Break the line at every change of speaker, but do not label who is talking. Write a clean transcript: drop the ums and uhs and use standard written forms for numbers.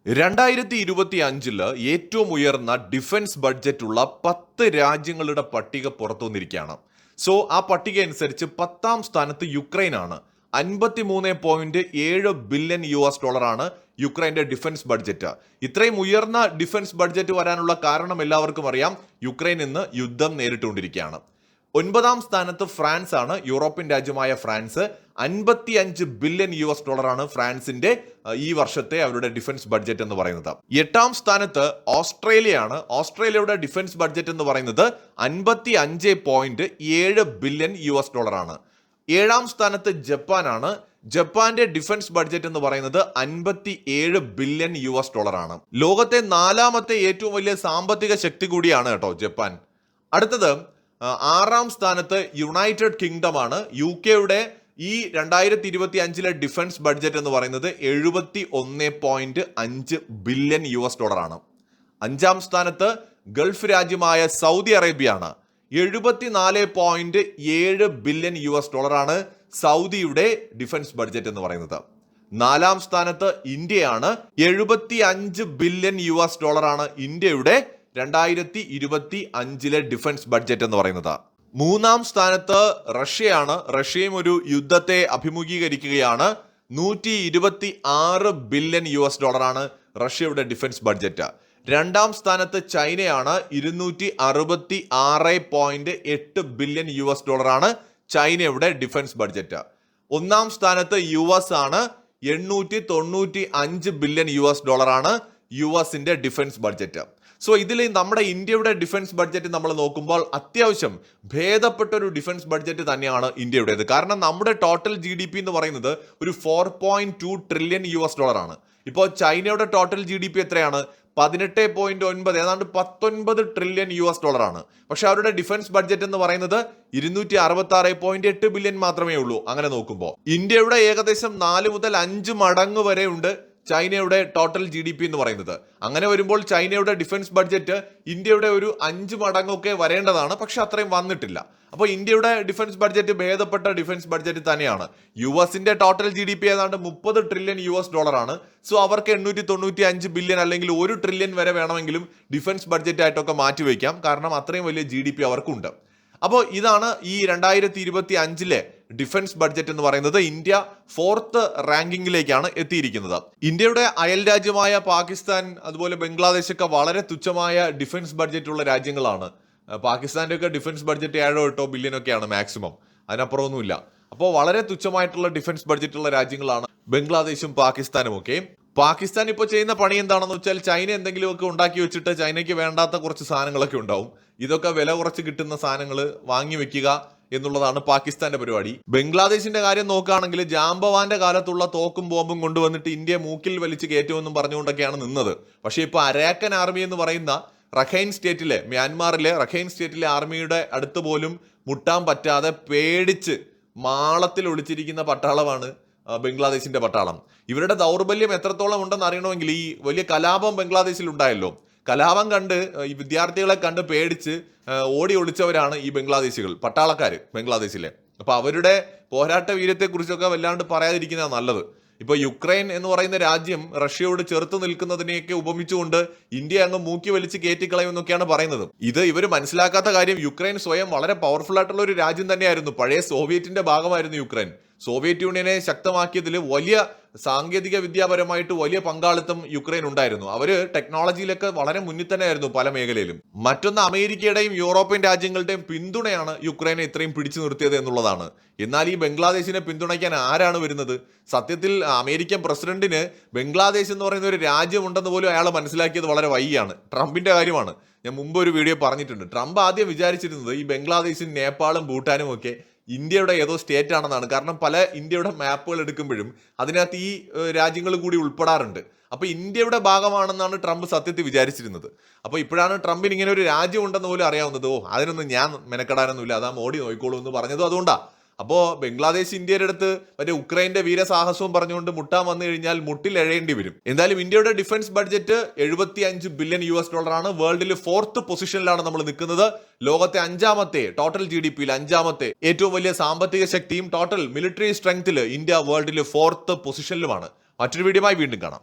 2025 ഏറ്റവും ഉയർന്ന ഡിഫൻസ് ബഡ്ജറ്റുള്ള 10 രാജ്യങ്ങളുടെ പട്ടിക പുറത്തു വന്നിരിക്കുകയാണ്. സോ ആ പട്ടിക അനുസരിച്ച് 10ാം സ്ഥാനത്ത് യുക്രൈനാണ്. 53.7 ബില്യൺ US ഡോളറാണ് യുക്രൈന്റെ ഡിഫൻസ് ബഡ്ജറ്റ്. ഇത്രയും ഉയർന്ന ഡിഫൻസ് ബഡ്ജറ്റ് വരാനുള്ള കാരണം എല്ലാവർക്കും അറിയാം. യുക്രൈൻ ഇന്ന് യുദ്ധം നേരിട്ടുകൊണ്ടിരിക്കുകയാണ്. 9ാം സ്ഥാനത്ത് ഫ്രാൻസ് ആണ്. യൂറോപ്യൻ രാജ്യമായ ഫ്രാൻസ് 55 ബില്യൺ US ഡോളറാണ് ഫ്രാൻസിന്റെ ഈ വർഷത്തെ അവരുടെ ഡിഫൻസ് ബഡ്ജറ്റ് എന്ന് പറയുന്നത്. 8ാം സ്ഥാനത്ത് ഓസ്ട്രേലിയയാണ്. ഓസ്ട്രേലിയയുടെ ഡിഫൻസ് ബഡ്ജറ്റ് എന്ന് പറയുന്നത് 55.7 ബില്യൺ US ഡോളറാണ്. 7ാം സ്ഥാനത്ത് ജപ്പാനാണ്. ജപ്പാന്റെ ഡിഫൻസ് ബഡ്ജറ്റ് എന്ന് പറയുന്നത് 57 ബില്യൺ US ഡോളറാണ്. ലോകത്തെ 4ാമത്തെ ഏറ്റവും വലിയ സാമ്പത്തിക ശക്തി കൂടിയാണ് കേട്ടോ ജപ്പാൻ. അടുത്തത് 6ാം സ്ഥാനത്ത് യുണൈറ്റഡ് കിങ്ഡം ആണ്. UK ഈ 2025 ഡിഫൻസ് ബഡ്ജറ്റ് എന്ന് പറയുന്നത് 71.5 ബില്യൺ US ഡോളറാണ്. 5ാം സ്ഥാനത്ത് ഗൾഫ് രാജ്യമായ സൗദി അറേബ്യ ആണ്. 74.7 ബില്യൺ US ഡോളറാണ് സൗദിയുടെ ഡിഫൻസ് ബഡ്ജറ്റ് എന്ന് പറയുന്നത്. 4ാം സ്ഥാനത്ത് ഇന്ത്യയാണ്. 75 ബില്യൺ US ഡോളറാണ് ഇന്ത്യയുടെ 2025 ഡിഫൻസ് ബഡ്ജറ്റ് എന്ന് പറയുന്നത്. 3ാം സ്ഥാനത്ത് റഷ്യയാണ്. റഷ്യയും ഒരു യുദ്ധത്തെ അഭിമുഖീകരിക്കുകയാണ്. 126 ബില്യൺ US ഡോളറാണ് റഷ്യയുടെ ഡിഫൻസ് ബഡ്ജറ്റ്. 2ാം സ്ഥാനത്ത് ചൈനയാണ്. 266.8 ബില്യൺ US ഡോളറാണ് ചൈനയുടെ ഡിഫൻസ് ബഡ്ജറ്റ്. 1ാം സ്ഥാനത്ത് US ആണ്. 895 ബില്യൺ US ഡോളറാണ് US-ന്റെ ഡിഫൻസ് ബഡ്ജറ്റ്. സോ ഇതിൽ നമ്മുടെ ഇന്ത്യയുടെ ഡിഫൻസ് ബഡ്ജറ്റ് നമ്മൾ നോക്കുമ്പോൾ അത്യാവശ്യം ഭേദപ്പെട്ട ഒരു ഡിഫൻസ് ബഡ്ജറ്റ് തന്നെയാണ് ഇന്ത്യയുടേത്. കാരണം നമ്മുടെ ടോട്ടൽ GDP എന്ന് പറയുന്നത് ഒരു 4.2 ട്രില്യൺ US ഡോളറാണ്. ഇപ്പോൾ ചൈനയുടെ ടോട്ടൽ GDP എത്രയാണ്? 18.9, ഏതാണ്ട് 19 ട്രില്യൺ US ഡോളറാണ്. പക്ഷെ അവരുടെ ഡിഫൻസ് ബഡ്ജറ്റ് എന്ന് പറയുന്നത് 266.8 ബില്യൺ മാത്രമേ ഉള്ളൂ. അങ്ങനെ നോക്കുമ്പോൾ ഇന്ത്യയുടെ ഏകദേശം 4 മുതൽ 5 മടങ്ങ് വരെ ഉണ്ട് ചൈനയുടെ ടോട്ടൽ GDP എന്ന് പറയുന്നത്. അങ്ങനെ വരുമ്പോൾ ചൈനയുടെ ഡിഫൻസ് ബഡ്ജറ്റ് ഇന്ത്യയുടെ ഒരു 5 മടങ്ങൊക്കെ വരേണ്ടതാണ്. പക്ഷെ അത്രയും വന്നിട്ടില്ല. അപ്പോൾ ഇന്ത്യയുടെ ഡിഫൻസ് ബഡ്ജറ്റ് ഭേദപ്പെട്ട ഡിഫൻസ് ബഡ്ജറ്റ് തന്നെയാണ്. US-ന്റെ ടോട്ടൽ GDP ഏതാണ്ട് 30 ട്രില്യൺ US ഡോളറാണ്. സോ അവർക്ക് 895 ബില്യൺ അല്ലെങ്കിൽ 1 ട്രില്യൺ വരെ വേണമെങ്കിലും ഡിഫൻസ് ബഡ്ജറ്റ് ആയിട്ടൊക്കെ മാറ്റിവെക്കാം. കാരണം അത്രയും വലിയ GDP അവർക്കുണ്ട്. അപ്പോൾ ഇതാണ് ഈ 2025 ഡിഫൻസ് ബഡ്ജറ്റ് എന്ന് പറയുന്നത്. ഇന്ത്യ 4th റാങ്കിങ്ങിലേക്കാണ് എത്തിയിരിക്കുന്നത്. ഇന്ത്യയുടെ അയൽ രാജ്യമായ പാകിസ്ഥാൻ അതുപോലെ ബംഗ്ലാദേശ് ഒക്കെ വളരെ തുച്ഛമായ ഡിഫൻസ് ബഡ്ജറ്റ് ഉള്ള രാജ്യങ്ങളാണ്. പാകിസ്ഥാന്റെ ഒക്കെ ഡിഫൻസ് ബഡ്ജറ്റ് 7-8 ബില്യൺ ഒക്കെയാണ് മാക്സിമം, അതിനപ്പുറമൊന്നുമില്ല. അപ്പോൾ വളരെ തുച്ഛമായിട്ടുള്ള ഡിഫൻസ് ബഡ്ജറ്റ് ഉള്ള രാജ്യങ്ങളാണ് ബംഗ്ലാദേശും പാകിസ്ഥാനും ഒക്കെ. പാകിസ്ഥാൻ ഇപ്പോൾ ചെയ്യുന്ന പണി എന്താണെന്ന് വെച്ചാൽ ചൈന എന്തെങ്കിലുമൊക്കെ ഉണ്ടാക്കി വെച്ചിട്ട് ചൈനയ്ക്ക് വേണ്ടാത്ത കുറച്ച് സാധനങ്ങളൊക്കെ ഉണ്ടാവും. ഇതൊക്കെ വില കുറച്ച് കിട്ടുന്ന സാധനങ്ങൾ വാങ്ങി വെക്കുക എന്നുള്ളതാണ് പാകിസ്ഥാന്റെ പരിപാടി. ബംഗ്ലാദേശിന്റെ കാര്യം നോക്കുകയാണെങ്കിൽ ജാംബവാന്റെ കാലത്തുള്ള തോക്കും ബോംബും കൊണ്ടുവന്നിട്ട് ഇന്ത്യ മൂക്കിൽ വലിച്ച് കയറ്റുമെന്നും പറഞ്ഞുകൊണ്ടൊക്കെയാണ് നിന്നത്. പക്ഷേ ഇപ്പോൾ അരാക്കൻ ആർമി എന്ന് പറയുന്ന റഖൈൻ സ്റ്റേറ്റിലെ മ്യാൻമാറിലെ റഖൈൻ സ്റ്റേറ്റിലെ ആർമിയുടെ അടുത്ത് പോലും മുട്ടാൻ പറ്റാതെ പേടിച്ച് മാളത്തിൽ ഒളിച്ചിരിക്കുന്ന പട്ടാളമാണ് ബംഗ്ലാദേശിന്റെ പട്ടാളം. ഇവരുടെ ദൗർബല്യം എത്രത്തോളം ഉണ്ടെന്ന് അറിയണമെങ്കിൽ ഈ വലിയ കലാപം ബംഗ്ലാദേശിൽ ഉണ്ടായല്ലോ. കലാപം കണ്ട് ഈ വിദ്യാർത്ഥികളെ കണ്ട് പേടിച്ച് ഓടി ഒളിച്ചവരാണ് ഈ ബംഗ്ലാദേശികൾ, പട്ടാളക്കാര് ബംഗ്ലാദേശിലെ. അപ്പൊ അവരുടെ പോരാട്ട വീര്യത്തെക്കുറിച്ചൊക്കെ വല്ലാണ്ട് പറയാതിരിക്കുന്നതാണ് നല്ലത്. ഇപ്പൊ യുക്രൈൻ എന്ന് പറയുന്ന രാജ്യം റഷ്യയോട് ചെറുത്ത് നിൽക്കുന്നതിനെയൊക്കെ ഉപമിച്ചുകൊണ്ട് ഇന്ത്യ അങ്ങ് മൂക്കി വലിച്ച് കയറ്റിക്കളയുമെന്നൊക്കെയാണ് പറയുന്നത്. ഇത് ഇവർ മനസ്സിലാക്കാത്ത കാര്യം, യുക്രൈൻ സ്വയം വളരെ പവർഫുൾ ആയിട്ടുള്ള ഒരു രാജ്യം തന്നെയായിരുന്നു. പഴയ സോവിയറ്റിന്റെ ഭാഗമായിരുന്നു യുക്രൈൻ. സോവിയറ്റ് യൂണിയനെ ശക്തമാക്കിയതിൽ വലിയ സാങ്കേതിക വിദ്യാപരമായിട്ട് വലിയ പങ്കാളിത്തം യുക്രൈൻ ഉണ്ടായിരുന്നു. അവര് ടെക്നോളജിയിലൊക്കെ വളരെ മുന്നിൽ തന്നെയായിരുന്നു പല മേഖലയിലും. മറ്റൊന്ന് അമേരിക്കയുടെയും യൂറോപ്യൻ രാജ്യങ്ങളുടെയും പിന്തുണയാണ് യുക്രൈനെ ഇത്രയും പിടിച്ചു നിർത്തിയത് എന്നുള്ളതാണ്. എന്നാൽ ഈ ബംഗ്ലാദേശിനെ പിന്തുണയ്ക്കാൻ ആരാണ് വരുന്നത്? സത്യത്തിൽ അമേരിക്കൻ പ്രസിഡന്റിന് ബംഗ്ലാദേശ് എന്ന് പറയുന്ന ഒരു രാജ്യമുണ്ടെന്ന് പോലും അയാൾ മനസ്സിലാക്കിയത് വളരെ വൈകിയാണ്. ട്രംപിന്റെ കാര്യമാണ്. ഞാൻ മുമ്പ് ഒരു വീഡിയോ പറഞ്ഞിട്ടുണ്ട്. ട്രംപ് ആദ്യം വിചാരിച്ചിരുന്നത് ഈ ബംഗ്ലാദേശും നേപ്പാളും ഭൂട്ടാനും ഒക്കെ ഇന്ത്യയുടെ ഏതോ സ്റ്റേറ്റ് ആണെന്നാണ്. കാരണം പല ഇന്ത്യയുടെ മാപ്പുകൾ എടുക്കുമ്പോഴും അതിനകത്ത് ഈ രാജ്യങ്ങൾ കൂടി ഉൾപ്പെടാറുണ്ട്. അപ്പൊ ഇന്ത്യയുടെ ഭാഗമാണെന്നാണ് ട്രംപ് സത്യത്തിൽ വിചാരിച്ചിരുന്നത്. അപ്പൊ ഇപ്പോഴാണ് ട്രംപിന് ഇങ്ങനെ ഒരു രാജ്യം ഉണ്ടെന്ന് പോലും അറിയാവുന്നത്. അതിനൊന്നും ഞാൻ മെനക്കെടാനൊന്നുമില്ല, അതാ മോഡി നോക്കിക്കോളൂ എന്ന് പറഞ്ഞതും അതുകൊണ്ടാ. അപ്പോൾ ബംഗ്ലാദേശ് ഇന്ത്യയുടെ അടുത്ത് മറ്റേ ഉക്രൈന്റെ വീരസാഹസവും പറഞ്ഞുകൊണ്ട് മുട്ടാൻ വന്നു കഴിഞ്ഞാൽ മുട്ടിൽ എഴയേണ്ടി വരും. എന്തായാലും ഇന്ത്യയുടെ ഡിഫൻസ് ബഡ്ജറ്റ് 75 ബില്യൺ US ഡോളറാണ്. വേൾഡിൽ 4th പൊസിഷനിലാണ് നമ്മൾ നിൽക്കുന്നത്. ലോകത്തെ 5ാമത്തെ ടോട്ടൽ GDP-യിൽ 5ാമത്തെ ഏറ്റവും വലിയ സാമ്പത്തിക ശക്തിയും ടോട്ടൽ മിലിറ്ററി സ്ട്രെങ്ത്തിൽ ഇന്ത്യ വേൾഡിൽ 4th പൊസിഷനിലുമാണ്. മറ്റൊരു വീഡിയോയുമായി വീണ്ടും കാണാം.